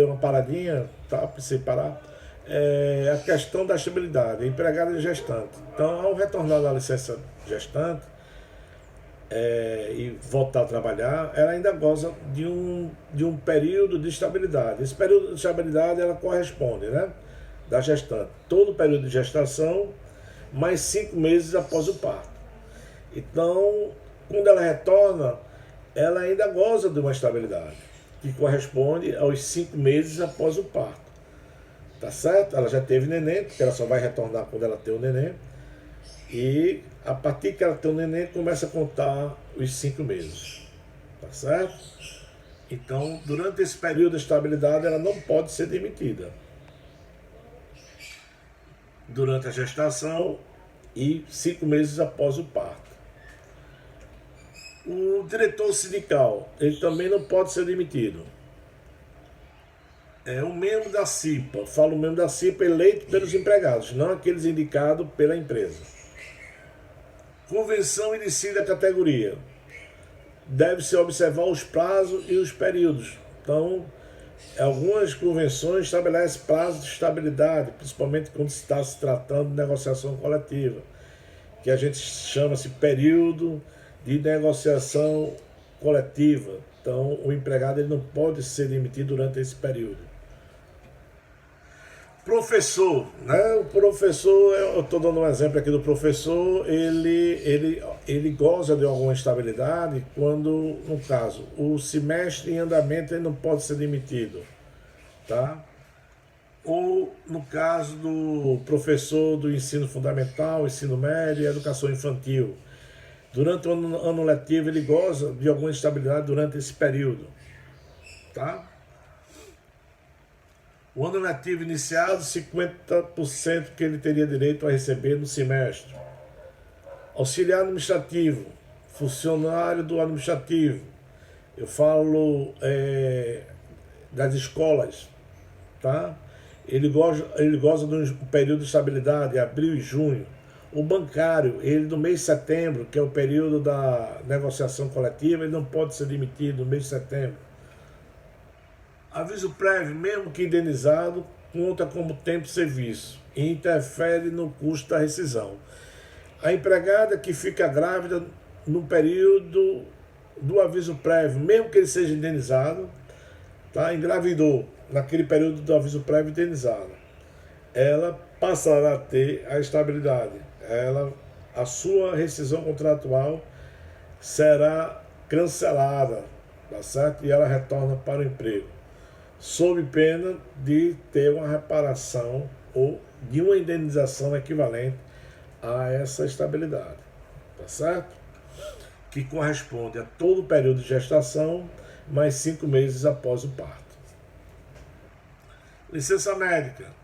deu uma paradinha, tá, precisei parar, a questão da estabilidade, empregada e gestante. Então, ao retornar da licença gestante e voltar a trabalhar, ela ainda goza de um período de estabilidade. Esse período de estabilidade, ela corresponde, né, da gestante. Todo o período de gestação, mais 5 meses após o parto. Então, quando ela retorna, ela ainda goza de uma estabilidade, que corresponde aos 5 meses após o parto. Tá certo? Ela já teve neném, porque ela só vai retornar quando ela tem o neném. E a partir que ela tem o neném, começa a contar os 5 meses. Tá certo? Então, durante esse período de estabilidade, ela não pode ser demitida. Durante a gestação e 5 meses após o parto. O diretor sindical, ele também não pode ser demitido. É um membro da CIPA, falo membro da CIPA eleito pelos empregados, não aqueles indicados pela empresa. Convenção inicia da categoria. Deve-se observar os prazos e os períodos. Então, algumas convenções estabelecem prazos de estabilidade, principalmente quando se está se tratando de negociação coletiva, que a gente chama-se período de negociação coletiva. Então, o empregado ele não pode ser demitido durante esse período. Professor, né? O professor, eu estou dando um exemplo aqui do professor, ele goza de alguma estabilidade quando, no caso, o semestre em andamento ele não pode ser demitido, tá? Ou no caso do professor do ensino fundamental, ensino médio e educação infantil, durante o ano letivo ele goza de alguma estabilidade durante esse período, tá? O ano letivo iniciado, 50% que ele teria direito a receber no semestre. Auxiliar administrativo, funcionário do administrativo, eu falo das escolas, tá? Ele goza de um período de estabilidade, abril e junho. O bancário, ele no mês de setembro, que é o período da negociação coletiva, ele não pode ser demitido no mês de setembro. Aviso prévio, mesmo que indenizado, conta como tempo de serviço e interfere no custo da rescisão. A empregada que fica grávida no período do aviso prévio, mesmo que ele seja indenizado, tá? Engravidou naquele período do aviso prévio indenizado, ela passará a ter a estabilidade. A sua rescisão contratual será cancelada, tá certo? E ela retorna para o emprego, sob pena de ter uma reparação ou de uma indenização equivalente a essa estabilidade, tá certo? Que corresponde a todo o período de gestação, mais 5 meses após o parto. Licença médica.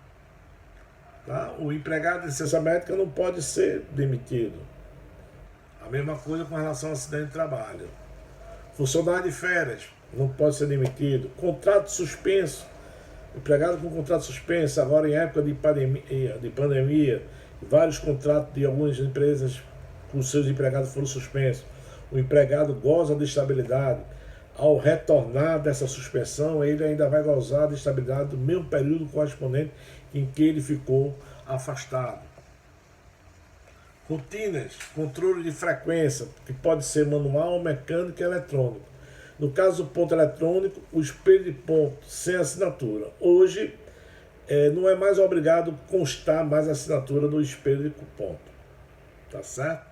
Tá? O empregado de licença médica não pode ser demitido. A mesma coisa com relação ao acidente de trabalho. Funcionário de férias não pode ser demitido. Contrato suspenso. Empregado com contrato suspenso, agora em época de pandemia, vários contratos de algumas empresas com seus empregados foram suspensos. O empregado goza de estabilidade. Ao retornar dessa suspensão, ele ainda vai gozar de estabilidade do mesmo período correspondente em que ele ficou afastado. Rotinas, controle de frequência, que pode ser manual, mecânico e eletrônico. No caso do ponto eletrônico, o espelho de ponto sem assinatura. Hoje, não é mais obrigado constar mais a assinatura do espelho de ponto. Tá certo?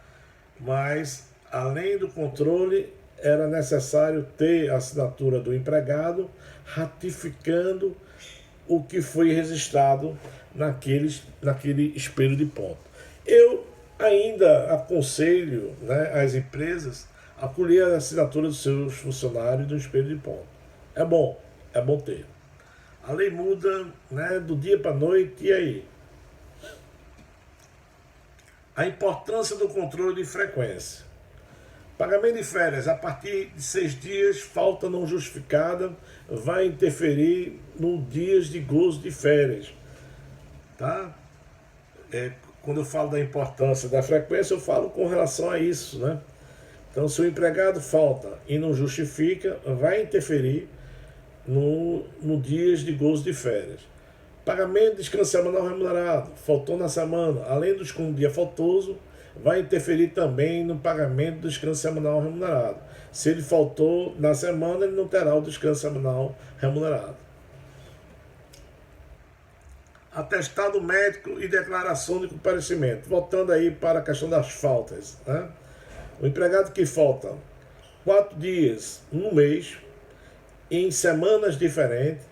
Mas, além do controle, era necessário ter a assinatura do empregado ratificando o que foi registrado naquele espelho de ponto. Eu ainda aconselho, né, as empresas a colher a assinatura dos seus funcionários do espelho de ponto. É bom ter. A lei muda, né, do dia para a noite, e aí? A importância do controle de frequência. Pagamento de férias a partir de 6 dias, falta não justificada, vai interferir no dias de gozo de férias. Tá? Quando eu falo da importância da frequência, eu falo com relação a isso, né? Então, se o empregado falta e não justifica, vai interferir no dias de gozo de férias. Pagamento de descanso semanal remunerado, faltou na semana, além dos com um dia faltoso, vai interferir também no pagamento do descanso semanal remunerado. Se ele faltou na semana, ele não terá o descanso semanal remunerado. Atestado médico e declaração de comparecimento. Voltando aí para a questão das faltas, né? O empregado que falta 4 dias no mês, em semanas diferentes,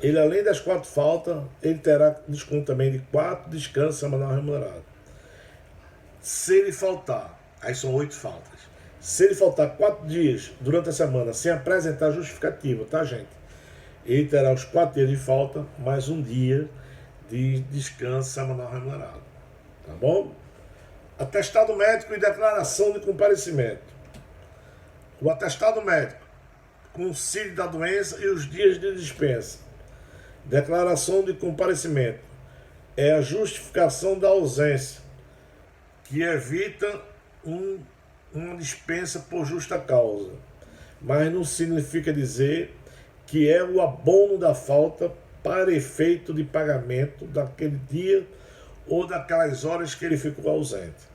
ele além das 4 faltas, ele terá desconto também de 4 descansos semanal remunerado. Se ele faltar, aí são 8 faltas. Se ele faltar 4 dias durante a semana sem apresentar justificativa, tá, gente? Ele terá os 4 dias de falta, mais um dia de descanso semanal remunerado. Tá bom? Atestado médico e declaração de comparecimento. O atestado médico, concílio da doença e os dias de dispensa. Declaração de comparecimento é a justificação da ausência, que evita uma dispensa por justa causa, mas não significa dizer que é o abono da falta para efeito de pagamento daquele dia ou daquelas horas que ele ficou ausente.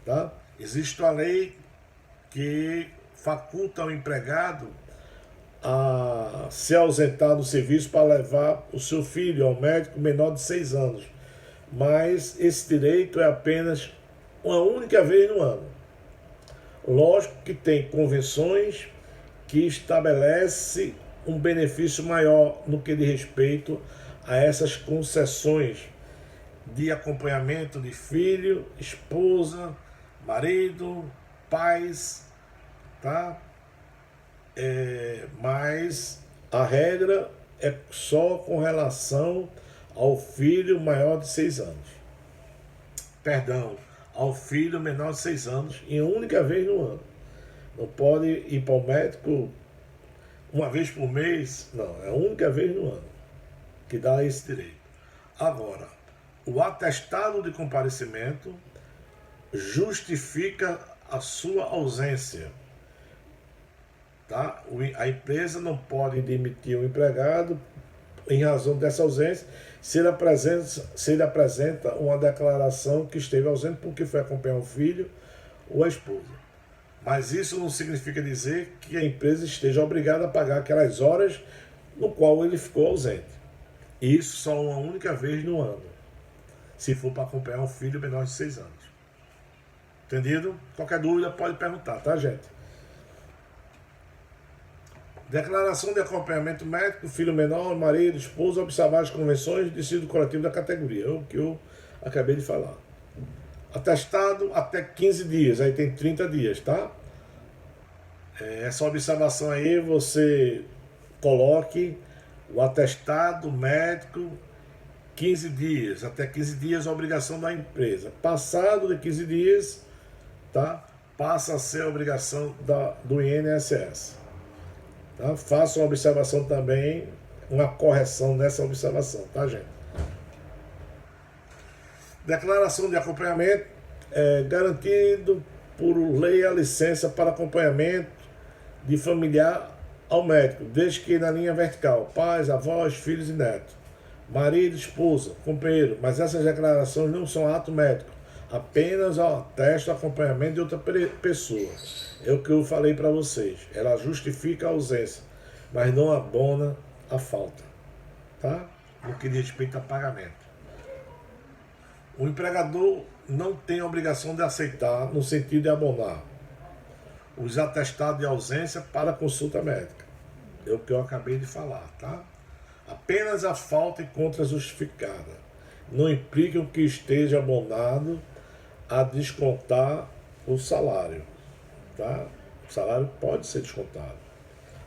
Tá? Existe uma lei que faculta ao empregado a se ausentar do serviço para levar o seu filho ao médico menor de 6 anos. Mas esse direito é apenas uma única vez no ano. Lógico que tem convenções que estabelecem um benefício maior no que diz respeito a essas concessões de acompanhamento de filho, esposa, marido, pais, tá? Mas a regra é só com relação ao filho maior de 6 anos. Perdão, ao filho menor de 6 anos, em única vez no ano. Não pode ir para o médico uma vez por mês, não, é a única vez no ano que dá esse direito. Agora, o atestado de comparecimento justifica a sua ausência. Tá? A empresa não pode demitir o empregado em razão dessa ausência se ele apresenta uma declaração que esteve ausente porque foi acompanhar o filho ou a esposa. Mas isso não significa dizer que a empresa esteja obrigada a pagar aquelas horas no qual ele ficou ausente. Isso só uma única vez no ano, se for para acompanhar um filho menor de 6 anos. Entendido? Qualquer dúvida pode perguntar, tá, gente? Declaração de acompanhamento médico, filho menor, marido, esposa, observar as convenções de tecido coletivo da categoria, é o que eu acabei de falar. Atestado até 15 dias, aí tem 30 dias, tá? Essa observação aí você coloque o atestado médico 15 dias, até 15 dias é a obrigação da empresa. Passado de 15 dias, tá? Passa a ser a obrigação do INSS. Tá? Faça uma observação também, uma correção nessa observação, tá, gente? Declaração de acompanhamento é garantido por lei a licença para acompanhamento de familiar ao médico, desde que na linha vertical, pais, avós, filhos e netos, marido, esposa, companheiro, mas essas declarações não são ato médico, apenas atesta o acompanhamento de outra pessoa. É o que eu falei para vocês, ela justifica a ausência, mas não abona a falta, tá? No que diz respeito a pagamento. O empregador não tem a obrigação de aceitar, no sentido de abonar, os atestados de ausência para consulta médica. É o que eu acabei de falar, tá? Apenas a falta e contra justificada. Não implicam que esteja abonado a descontar o salário, tá? O salário pode ser descontado.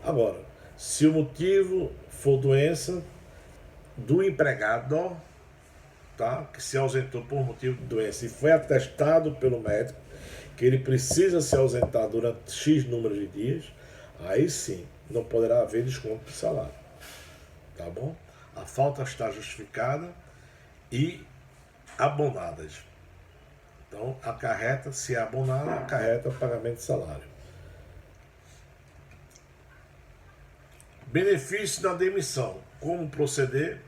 Agora, se o motivo for doença do empregado, tá? Que se ausentou por motivo de doença e foi atestado pelo médico que ele precisa se ausentar durante X número de dias, aí sim, não poderá haver desconto de salário. Tá bom? A falta está justificada e abonadas. Então, acarreta, se é abonada, acarreta o pagamento de salário. Benefício da demissão, como proceder,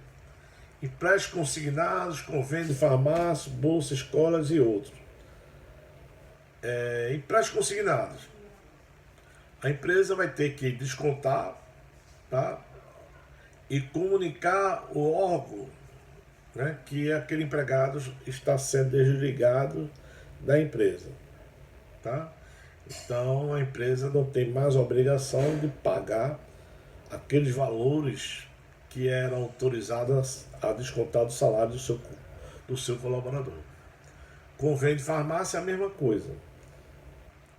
empréstimos consignados, convênio de farmácia, bolsa, escolas e outros. Empréstimos consignados. A empresa vai ter que descontar, tá? E comunicar o órgão, né, que aquele empregado está sendo desligado da empresa, tá? Então a empresa não tem mais a obrigação de pagar aqueles valores que eram autorizados a descontar do salário do seu colaborador. Convênio de farmácia é a mesma coisa,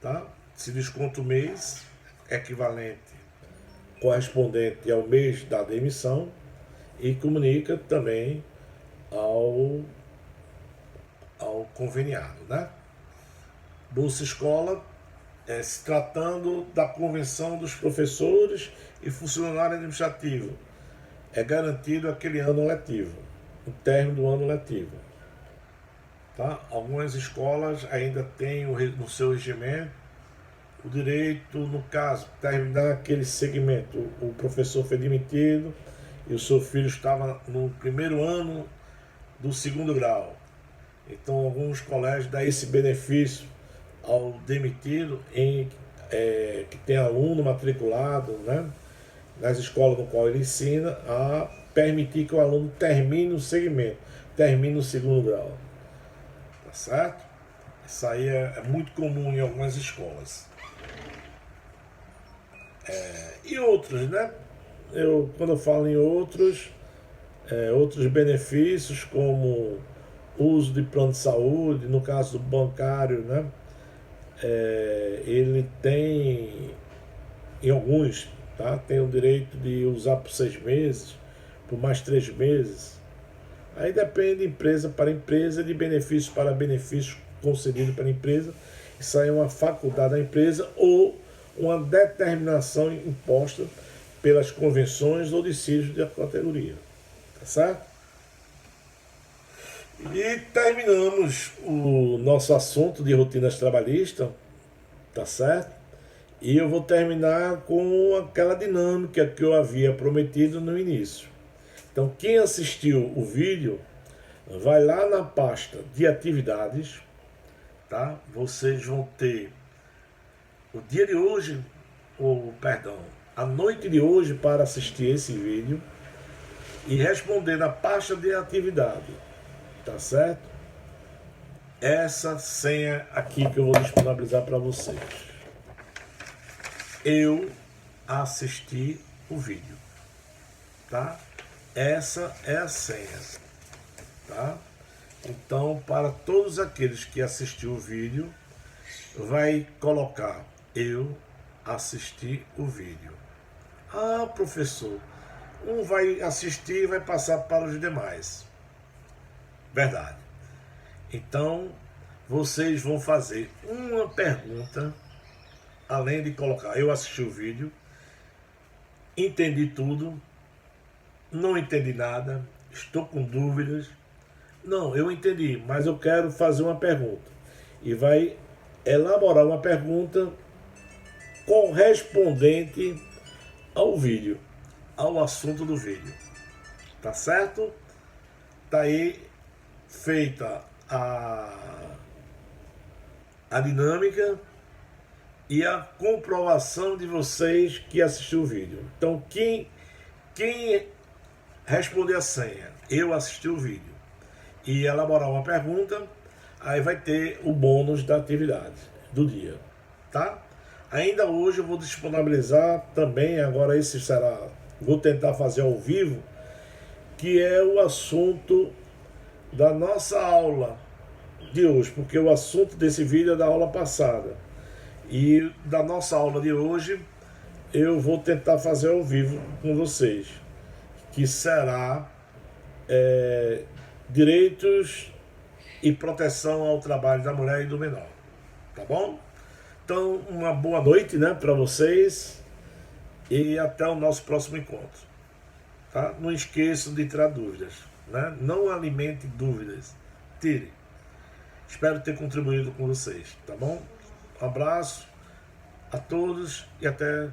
tá? Se desconta o mês equivalente, correspondente ao mês da demissão, e comunica também ao conveniado, né? Bolsa Escola, se tratando da convenção dos professores e funcionários administrativos, é garantido aquele ano letivo, o término do ano letivo. Tá? Algumas escolas ainda têm no seu regimento o direito, no caso, terminar aquele segmento. O professor foi demitido e o seu filho estava no primeiro ano do segundo grau. Então, alguns colégios dão esse benefício ao demitido que tem aluno matriculado, né, nas escolas no qual ele ensina, a permitir que o aluno termine o segmento, termine o segundo grau. Tá certo? Isso aí é muito comum em algumas escolas. E outros, né? Quando eu falo em outros benefícios, como uso de plano de saúde, no caso do bancário, né? Ele tem, em alguns, tá? Tem o direito de usar por 6 meses, por mais 3 meses. Aí depende de empresa para empresa, de benefício para benefício concedido pela empresa. Isso aí é uma faculdade da empresa ou uma determinação imposta pelas convenções ou decídios da categoria. Tá certo? E terminamos o nosso assunto de rotinas trabalhistas, tá certo? E eu vou terminar com aquela dinâmica que eu havia prometido no início. Então, quem assistiu o vídeo, vai lá na pasta de atividades, tá? Vocês vão ter o dia de hoje, a noite de hoje para assistir esse vídeo e responder na pasta de atividade, tá certo? Essa senha aqui que eu vou disponibilizar para vocês. Eu assisti o vídeo, tá? Essa é a senha, tá? Então, para todos aqueles que assistiram o vídeo, vai colocar eu assisti o vídeo. Ah, professor, um vai assistir e vai passar para os demais. Verdade. Então, vocês vão fazer uma pergunta, além de colocar eu assisti o vídeo, entendi tudo, não entendi nada, estou com dúvidas. Não, eu entendi, mas eu quero fazer uma pergunta. E vai elaborar uma pergunta correspondente ao vídeo, ao assunto do vídeo. Tá certo? Tá aí feita a dinâmica e a comprovação de vocês que assistiu o vídeo. Então, quem responder a senha, eu assisti o vídeo, e elaborar uma pergunta, aí vai ter o bônus da atividade do dia, tá? Ainda hoje eu vou disponibilizar também, agora vou tentar fazer ao vivo, que é o assunto da nossa aula de hoje, porque o assunto desse vídeo é da aula passada. E da nossa aula de hoje, eu vou tentar fazer ao vivo com vocês, que será direitos e proteção ao trabalho da mulher e do menor. Tá bom? Então, uma boa noite, né, para vocês e até o nosso próximo encontro. Tá? Não esqueçam de tirar dúvidas, né? Não alimente dúvidas. Tire. Espero ter contribuído com vocês, tá bom? Um abraço a todos e até